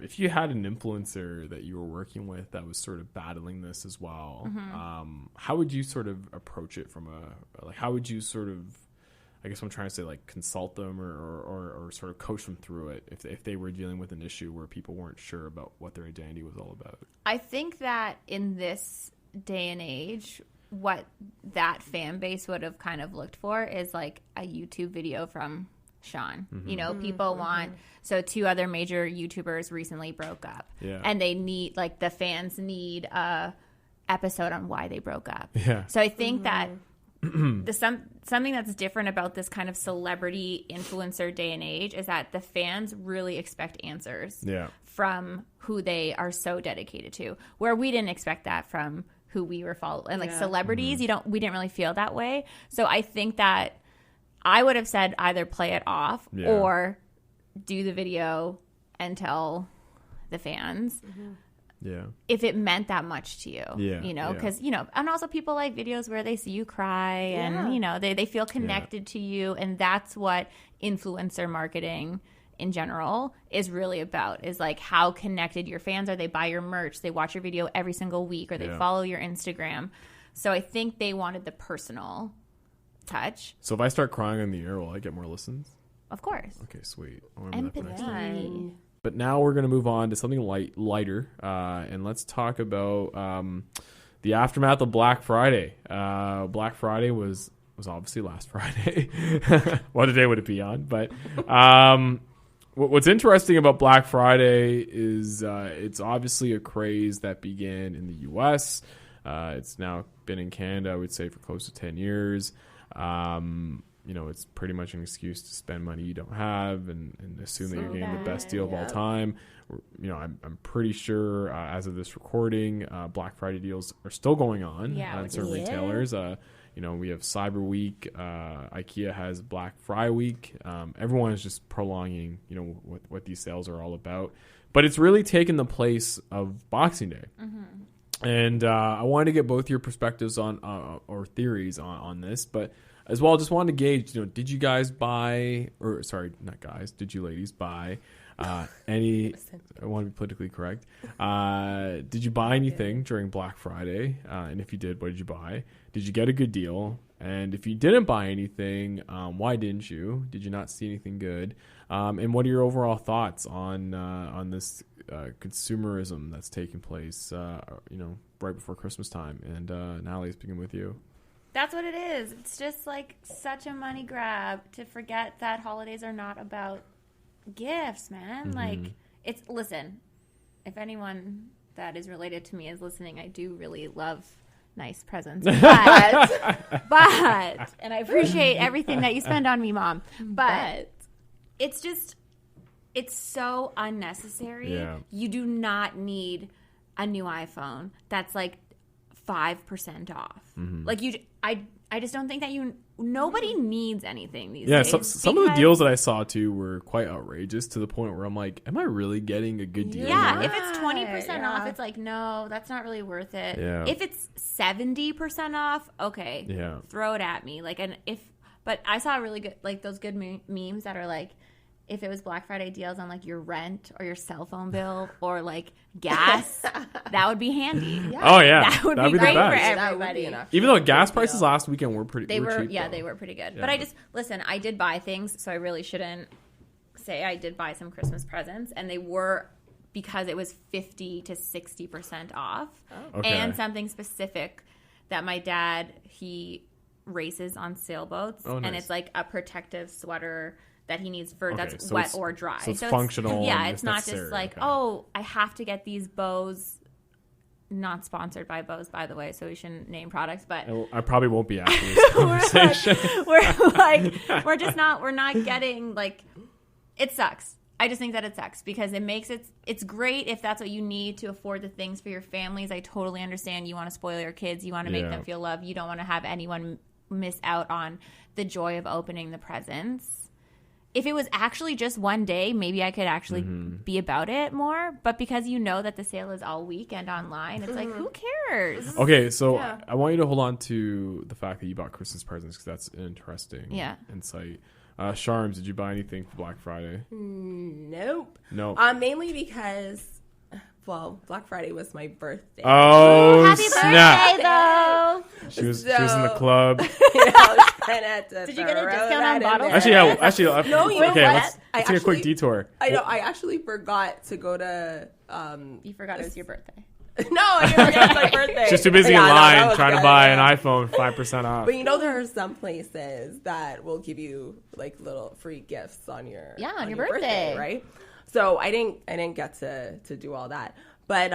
If you had an influencer that you were working with that was sort of battling this as well, how would you sort of approach it how would you sort of, I guess I'm trying to say, like, consult them or sort of coach them through it if they were dealing with an issue where people weren't sure about what their identity was all about? I think that in this day and age, what that fan base would have kind of looked for is like a YouTube video from Shawn. People want, so 2 other major YouTubers recently broke up, and they need, like, the fans need a episode on why they broke up. So I think that something that's different about this kind of celebrity influencer day and age is that the fans really expect answers from who they are so dedicated to, where we didn't expect that from who we were following. And like celebrities, we didn't really feel that way. So I think that I would have said either play it off or do the video and tell the fans if it meant that much to you, because, and also people like videos where they see you cry and, they feel connected to you. And that's what influencer marketing in general is really about, is like how connected your fans are. They buy your merch, they watch your video every single week, or they follow your Instagram. So I think they wanted the personal touch. So if I start crying on the air, will I get more listens? Of course. Okay, sweet. I'll remember that for next time. Empathy. But now we're going to move on to something lighter, and let's talk about the aftermath of Black Friday. Black Friday was obviously last Friday. What day would it be on? But what's interesting about Black Friday is it's obviously a craze that began in the U.S. It's now been in Canada, I would say, for close to 10 years. It's pretty much an excuse to spend money you don't have and assume that you're getting the best deal of all time. I'm pretty sure as of this recording, Black Friday deals are still going on on certain retailers. We have Cyber Week. IKEA has Black Friday Week. Everyone is just prolonging, what these sales are all about. But it's really taken the place of Boxing Day. And I wanted to get both your perspectives on or theories on this, but as well, just wanted to gauge, did you guys buy, or sorry, not guys, did you ladies buy any, I want to be politically correct, did you buy anything during Black Friday? And if you did, what did you buy? Did you get a good deal? And if you didn't buy anything, why didn't you? Did you not see anything good? And what are your overall thoughts on this consumerism that's taking place, right before Christmas time? And Nataleigh, speaking with you. That's what it is. It's just like such a money grab to forget that holidays are not about gifts, man. Like, listen, if anyone that is related to me is listening, I do really love nice presents. But and I appreciate everything that you spend on me, Mom. But it's just, it's so unnecessary. Yeah. You do not need a new iPhone that's like 5% off. Like I just don't think that nobody needs anything these days. Yeah, some of the deals that I saw too were quite outrageous to the point where I'm like, am I really getting a good deal? Yeah, if it's 20% off, it's like, no, that's not really worth it. Yeah. If it's 70% off, okay, throw it at me. But I saw really good, like those good memes that are like, if it was Black Friday deals on like your rent or your cell phone bill or like gas, that would be handy. Yeah. Oh yeah, that would be great for everybody. Even though gas prices last weekend were pretty, they were cheap, they were pretty good. Yeah. But I did buy things, so I really shouldn't say I did buy some Christmas presents, and they were because it was 50 to 60% off. Okay. And something specific that my dad, he races on sailboats. Oh, nice. And it's like a protective sweater that he needs for Okay, that's so wet it's- or dry. so it's functional Yeah, and it's not necessary. just like, Okay. oh, I have to get these bows. Not sponsored by Bose, by the way, so we shouldn't name products, but I probably won't be after this conversation. we're not getting, like, it sucks. I just think that it sucks because it makes it's great if that's what you need to afford the things for your families. I totally understand. You want to spoil your kids. You want to make them feel loved. You don't want to have anyone miss out on the joy of opening the presents. If it was actually just one day, maybe I could actually be about it more. But because you know that the sale is all weekend online, it's like, who cares? Okay, so I want you to hold on to the fact that you bought Christmas presents because that's an interesting insight. Sharms, did you buy anything for Black Friday? Nope. No. Mainly because, well, Black Friday was my birthday. Oh, Happy snap. birthday, though! She was in the club. Did you get a discount on bottles? Actually, No, you know okay, what? let's I take a quick actually- detour. I know. I actually forgot to go to. You forgot it was your birthday. No, I didn't forget it was my birthday. She's too busy Yeah, in no, that line was trying to good, buy yeah. an iPhone 5% off. But you know, there are some places that will give you like little free gifts on your on your birthday, right? So I didn't get to do all that, but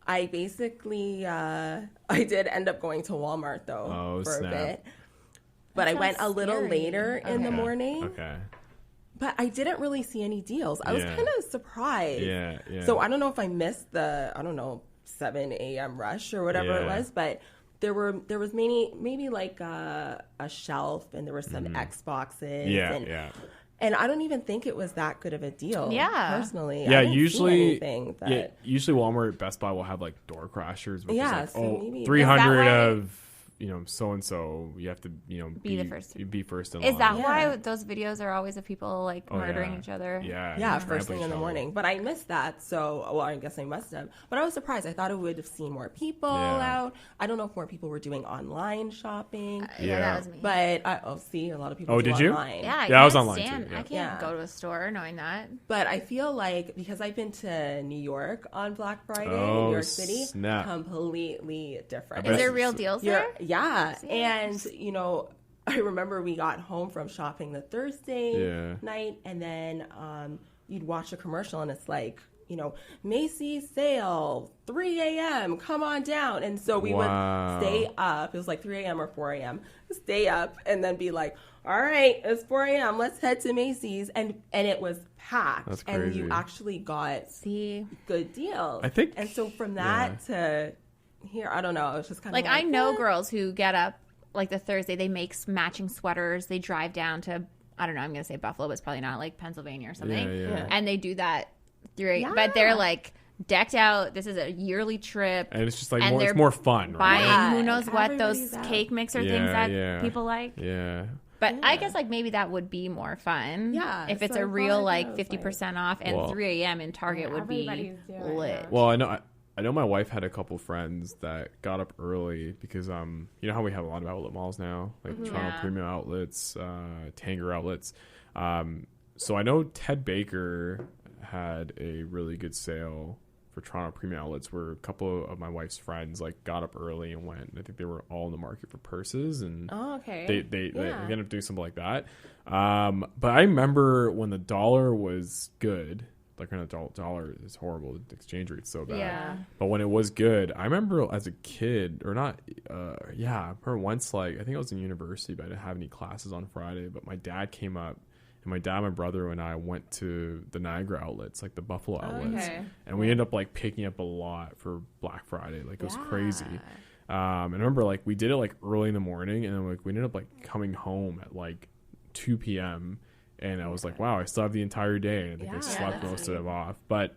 I basically I did end up going to Walmart though for snap. a bit. But I went a little scary. later in the morning. Okay. But I didn't really see any deals. I was Yeah. kind of surprised. Yeah. So I don't know if I missed the 7 a.m. rush or whatever it Yeah. was, but there was maybe like a shelf and there were some Xboxes. And I don't even think it was that good of a deal. Yeah. Personally. Yeah, I didn't see usually anything that, usually Walmart, Best Buy will have like door crashers, which Yeah, is so like, maybe- 300 Is that of so and so. You have to be the first. You be first in Is line. that Yeah. why those videos are always of people like murdering each other? Yeah, first thing in the morning. But I missed that, so I guess I must have. But I was surprised. I thought it would have seen more people out. I don't know if more people were doing online shopping. Yeah, that was me. But see, a lot of people. Oh, do did you? online. Yeah, Yeah, I was can't online too, stand- yeah. I can't Yeah. go to a store knowing that. But I feel like because I've been to New York on Black Friday in Oh, New York City, snap. completely different. I bet Is there real deals there? Yeah, and I remember we got home from shopping the Thursday night, and then you'd watch a commercial, and it's like, Macy's sale, 3 a.m., come on down. And so we would stay up. It was like 3 a.m. or 4 a.m. Stay up and then be like, all right, it's 4 a.m., let's head to Macy's. And it was packed. That's And crazy. you actually got good deals. I think- And so from that to here, I don't know. It was just kind of Like, I know girls who get up like the Thursday, they make matching sweaters. They drive down to, I don't know, I'm going to say Buffalo, but it's probably not, like Pennsylvania or something. Yeah. And they do that but they're like decked out. This is a yearly trip. And it's just like And it's they're more fun, right? Buying Yeah, who knows what, those everybody's out. cake mixer things that people like. Yeah. But I guess like maybe that would be more fun. Yeah, If it's so a I real thought like that was 50% off and Well- 3 a.m. in Target would be everybody's doing lit. that. Well, I know my wife had a couple friends that got up early because you know how we have a lot of outlet malls now, like Toronto Premium Outlets, Tanger Outlets. So I know Ted Baker had a really good sale for Toronto Premium Outlets where a couple of my wife's friends like got up early and went. I think they were all in the market for purses and they ended up doing something like that. But I remember when the dollar was good. Like when a dollar is horrible, the exchange rate's so bad. Yeah. But when it was good, I remember as a kid, or not, I remember once, like, I think I was in university, but I didn't have any classes on Friday. But my dad came up, and my dad, my brother, and I went to the Niagara outlets, like the Buffalo outlets. And we ended up, like, picking up a lot for Black Friday. Like, it was crazy. And I remember, like, we did it, like, early in the morning, and then, like, we ended up, like, coming home at, like, 2 p.m., and I was like, wow, I still have the entire day. And I think I slept most of it off. But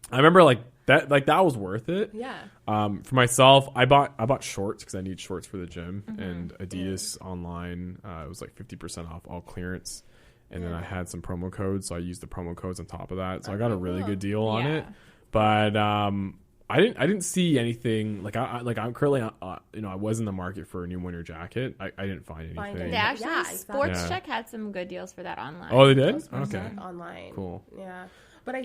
I remember that was worth it. Yeah. For myself, I bought shorts because I need shorts for the gym, and Adidas online. It was like 50% off, all clearance. And then I had some promo codes, so I used the promo codes on top of that. So I got a really good deal on it. But I didn't see anything I'm currently I was in the market for a new winter jacket. I didn't find anything. They actually Yeah, Sports Yeah. Check had some good deals for that online. Oh, they did? Okay. Okay. Online. Cool. Yeah. But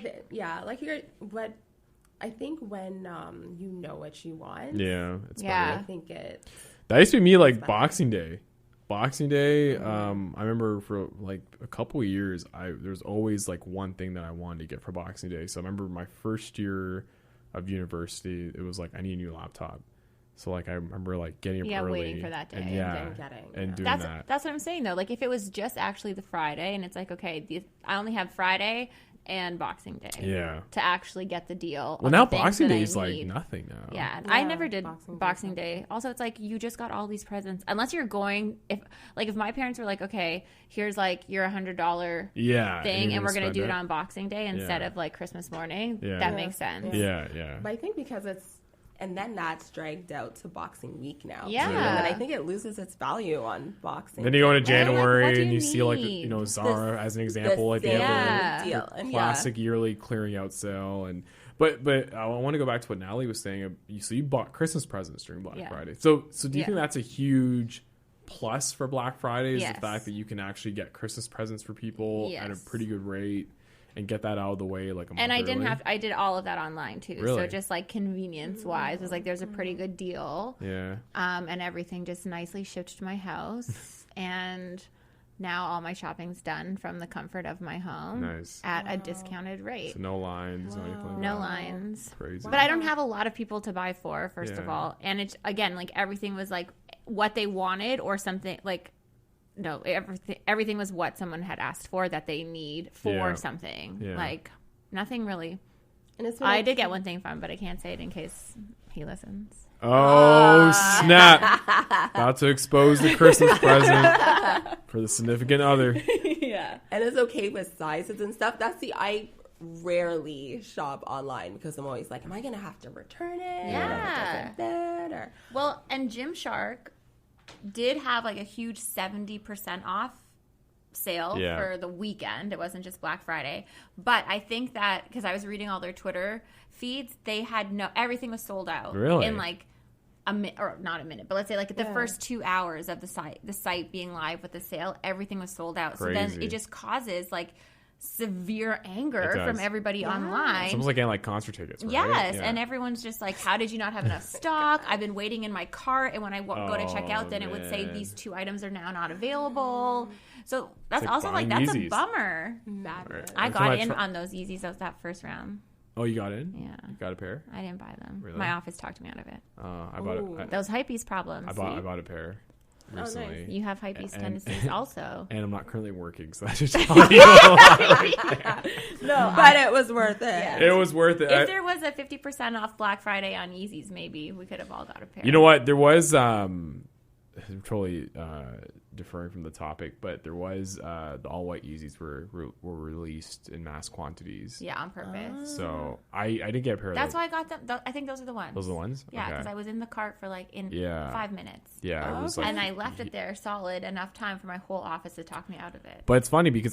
I think when you know what you want, it's Yeah. I think it. That used to be me like Boxing Day. Boxing Day, I remember for like a couple of years, there's always like one thing that I wanted to get for Boxing Day. So I remember my first year of university, it was like I need a new laptop. So like I remember like getting up early, waiting for that day and doing that. That's what I'm saying though. Like if it was just actually the Friday, and it's like okay, I only have Friday and Boxing Day, to actually get the deal. Well, now Boxing Day is like nothing now. Yeah, I never did Boxing Day. Also, it's like you just got all these presents. Unless you're going, if my parents were like, okay, here's like your $100 thing, and we're gonna do it on Boxing Day instead of like Christmas morning. That makes sense. Yeah. But I think because and then that's dragged out to Boxing Week now. Yeah. And then I think it loses its value on Boxing. Then you go into January do and you you see like need? Zara as an example, like they have deal. a classic yearly clearing out sale, and but I want to go back to what Nataleigh was saying. So you bought Christmas presents during Black Friday. So do you think that's a huge plus for Black Friday? Is the fact that you can actually get Christmas presents for people at a pretty good rate? And get that out of the way like a month early. I did all of that online too. Really? So just like convenience wise, it was like there's a pretty good deal. Yeah. And everything just nicely shipped to my house. And now all my shopping's done from the comfort of my home. Nice. At a discounted rate. So no lines or anything like that. No lines. Crazy. But I don't have a lot of people to buy for, first of all. And it's again like everything was like what they wanted or something like no, everything was what someone had asked for that they need for something. Yeah. Like, nothing really. And I did get one thing from, but I can't say it in case he listens. Oh, snap. About to expose the Christmas present for the significant other. Yeah. And it's okay with sizes and stuff. I rarely shop online because I'm always like, am I going to have to return it? Yeah. Well, and Gymshark did have like a huge 70% off sale for the weekend. It wasn't just Black Friday. But I think that because I was reading all their Twitter feeds, they had everything was sold out. Really? In like not a minute, but let's say like the first 2 hours of the site being live with the sale, everything was sold out. Crazy. So then it just causes like severe anger from everybody online. It's almost like getting like concert tickets, right? Yes, and everyone's just like, how did you not have enough stock? I've been waiting in my cart, and when I go to check out, then it would say these 2 items are now not available. So that's like also like, that's Yeezys. a bummer. Madness. I got in on those Yeezys that first round. Oh, you got in? Yeah. You got a pair? I didn't buy them. Really? My office talked me out of it. I bought it. Those hypebeast problems. I bought a pair recently. You have hypebeast tendencies also. And I'm not currently working, so that should tell you a lot. No, but it was worth it. Yeah. It was worth it. If there was a 50% off Black Friday on Yeezys, maybe we could have all got a pair. You know what? There was I'm totally deferring from the topic, but there was the all white Yeezys were released in mass quantities. Yeah, on purpose. So I didn't get a pair of That's those. why I got them. I think those are the ones. Those are the ones? Yeah, because Okay. I was in the cart for like 5 minutes. Yeah, it was like, and I left it there solid enough time for my whole office to talk me out of it. But it's funny because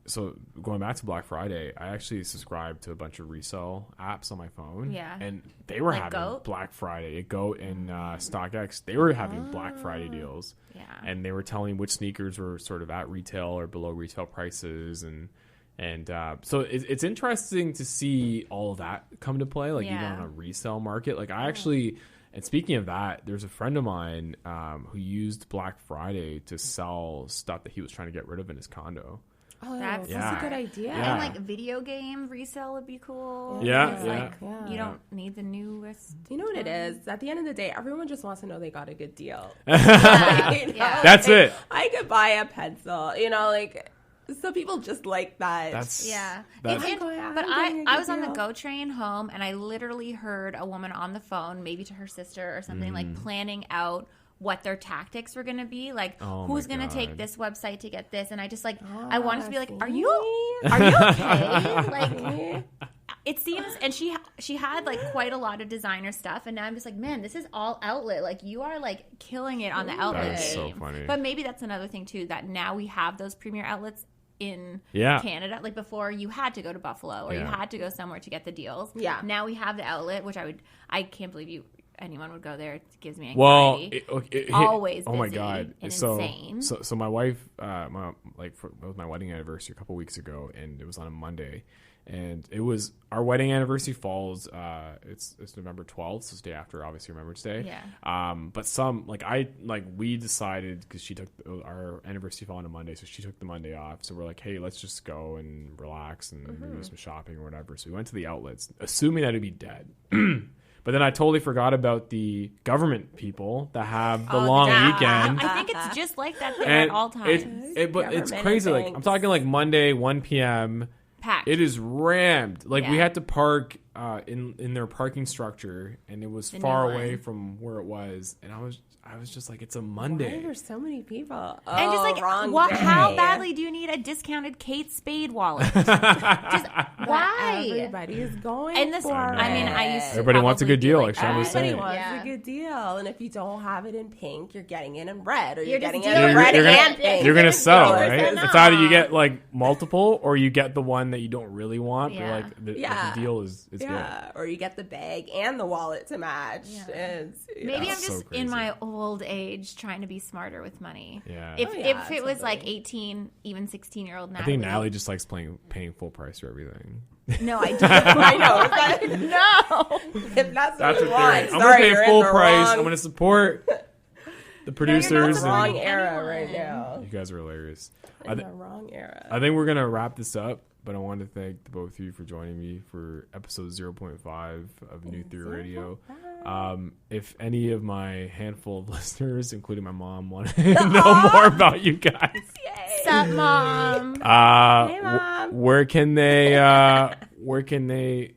so going back to Black Friday, I actually subscribed to a bunch of resale apps on my phone. Yeah. And they were Like having Goat? Black Friday. Goat and StockX, they were having Black Friday deals. Yeah. And they were telling which sneakers were sort of at retail or below retail prices. And so it's interesting to see all of that come to play, like even on a resale market. Like I actually... And speaking of that, there's a friend of mine who used Black Friday to sell stuff that he was trying to get rid of in his condo. Oh, That's a good idea. Yeah. And like video game resale would be cool. Yeah, It's yeah. like you don't need the newest. You know what it is? At the end of the day, everyone just wants to know they got a good deal. Yeah. That's it. I could buy a pencil, so people just like that. But I was on the GO train home, and I literally heard a woman on the phone, maybe to her sister or something, like planning out what their tactics were going to be, like who's going to take this website to get this, and I just I wanted to be like, are you okay? Like, it seems, and she had like quite a lot of designer stuff, and now I'm just like, man, this is all outlet. Like you are like killing it on the outlet That is game. so funny. But maybe that's another thing too, that now we have those premier outlets in Canada. Like before you had to go to Buffalo or you had to go somewhere to get the deals. Yeah. Now we have the outlet, which I can't believe anyone would go there. It gives me Well, anxiety. it Always oh my busy god, and so insane. so my wife, it was my wedding anniversary a couple weeks ago, and it was on a Monday, And it was our wedding anniversary falls. It's November 12th, so it's the day after, obviously, Remembrance Day. Yeah. But we decided, because she took our anniversary fall on a Monday, so she took the Monday off. So we're like, hey, let's just go and relax and do some shopping or whatever. So we went to the outlets, assuming that it'd be dead. But then I totally forgot about the government people that have the long weekend. I think it's just like that there at all times. But it's crazy. Like, I'm talking like Monday, 1 p.m. Packed. It is rammed. Like, we had to park in their parking structure, and it was far away from where it was. And I was just like, it's a Monday. Why are there so many people? And just like, how badly do you need a discounted Kate Spade wallet? Just why? Everybody is going. And this, I mean, I used to. Everybody wants a good deal, like Shawn was everybody saying. wants a good deal, and if you don't have it in pink, you're getting it in red, or you're just getting it in red and pink. You're gonna sell, right? $100% It's either you get like multiple, or you get the one that you don't really want. Yeah. But like the deal is good. Or you get the bag and the wallet to match. Yeah. Maybe I'm just in my old age trying to be smarter with money. Yeah. If it was like 18, even 16-year-old Natalie. I think Nataleigh just likes paying full price for everything. No, I don't. I know. No. If that's what you you want. I'm gonna pay full price. I'm gonna support the producers. You're not the wrong era right now. You guys are hilarious. In the wrong era. I think we're gonna wrap this up. But I want to thank the both of you for joining me for episode 0.5 of New Theory Radio. If any of my handful of listeners, including my mom, want to know more about you guys, Sup, Mom? Hey, Mom. where can they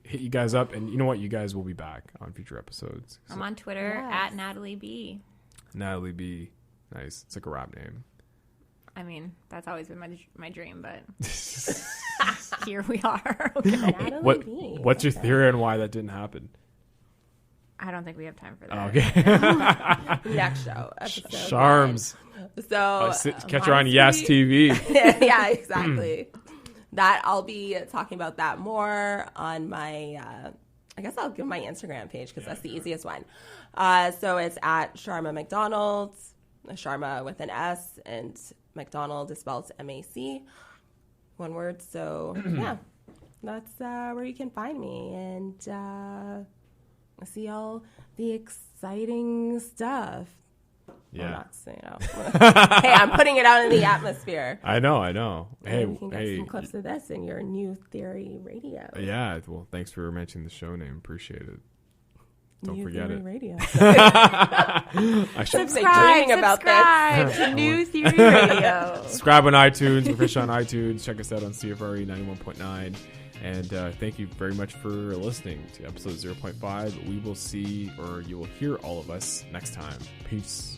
hit you guys up? And you know what? You guys will be back on future episodes. I'm on Twitter at Nataleigh B. Nataleigh B. Nice. It's like a rap name. I mean, that's always been my dream, but here we are. Okay. What's your theory on why that didn't happen? I don't think we have time for that. Okay. Next show. Episode Charms. 9. So catch her on Yes TV. Yeah, exactly. That I'll be talking about that more on my. I guess I'll give my Instagram page because that's the easiest one. So it's at Sharma MacDonald. Sharma with an S, and MacDonald is spelled MAC, one word. So yeah, that's where you can find me and see all the exciting stuff. Yeah. Hey, I'm putting it out in the atmosphere. I know. Hey, you can get some clips of this in your New Theory Radio. Yeah. Well, thanks for mentioning the show name. Appreciate it. Don't forget it. Radio. I should subscribe to New Theory Radio. Subscribe on iTunes. We're fish on iTunes. Check us out on CFRE 91.9. And thank you very much for listening to episode 0.5. We will see, or you will hear all of us next time. Peace.